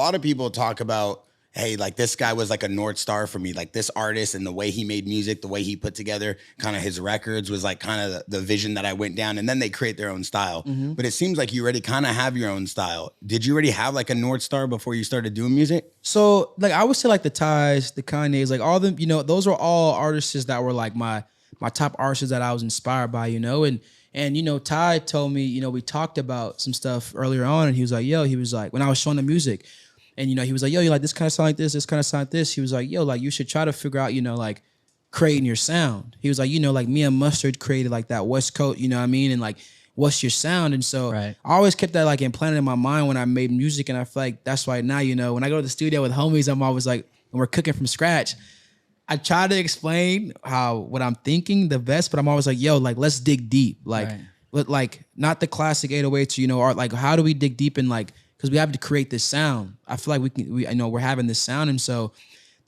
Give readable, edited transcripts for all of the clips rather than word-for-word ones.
lot of people talk about, hey, like this guy was like a North Star for me. Like this artist and the way he made music, the way he put together kind of his records was like kind of the vision that I went down. And then they create their own style. But it seems like you already kind of have your own style. Did you already have like a North Star before you started doing music? So like I would say like the Tys, the Kanyes, like all them, you know, those were all artists that were like my top artists that I was inspired by, you know. And you know, Ty told me, you know, we talked about some stuff earlier on, and he was like, yo, he was like, when I was showing the music, and you know, he was like, yo, you like this kind of sound like this kind of sound like this. He was like, yo, like you should try to figure out, you know, like creating your sound. He was like, you know, like me and Mustard created like that West Coast, you know what I mean? And like, what's your sound? And so I always kept that like implanted in my mind when I made music. And I feel like that's why now, you know, when I go to the studio with homies, I'm always like, when we're cooking from scratch, I try to explain what I'm thinking the best, but I'm always like, yo, like let's dig deep. Like, like not the classic 808s, you know, or like how do we dig deep in like, because we have to create this sound. I feel like I know we're having this sound. And so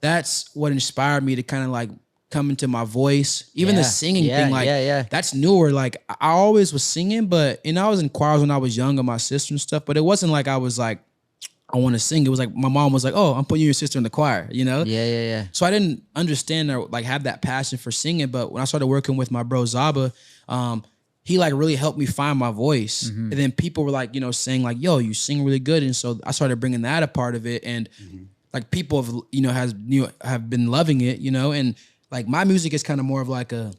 that's what inspired me to kind of like come into my voice. Even the singing thing, like that's newer. Like I always was singing, but you know, I was in choirs when I was young with my sister and stuff, but it wasn't like I was like, I want to sing. It was like my mom was like, oh, I'm putting you and your sister in the choir, you know? Yeah. So I didn't understand or like have that passion for singing. But when I started working with my bro Zaba, he like really helped me find my voice. And then people were like, you know, saying like, yo, you sing really good. And so I started bringing that a part of it. And like people have, you know, have been loving it, you know? And like my music is kind of more of like a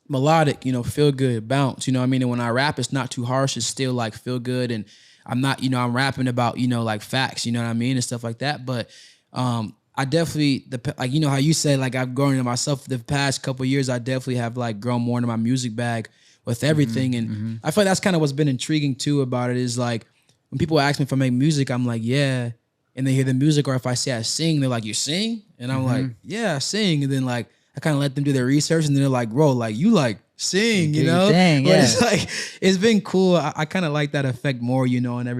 melodic, you know, feel good bounce, you know what I mean? And when I rap, it's not too harsh. It's still like feel good. And I'm not, you know, I'm rapping about, you know, like facts, you know what I mean? And stuff like that. But I definitely, like, you know how you said, like I've grown into myself the past couple of years, I definitely have like grown more into my music bag with everything. And I feel like that's kind of what's been intriguing too about it is like, when people ask me if I make music, I'm like, yeah. And they hear the music, or if I say I sing, they're like, you sing? And I'm like, yeah, I sing. And then like, I kind of let them do their research, and then they're like, bro, like you like sing, you know? But it's like, it's been cool. I kind of like that effect more, you know, and everything.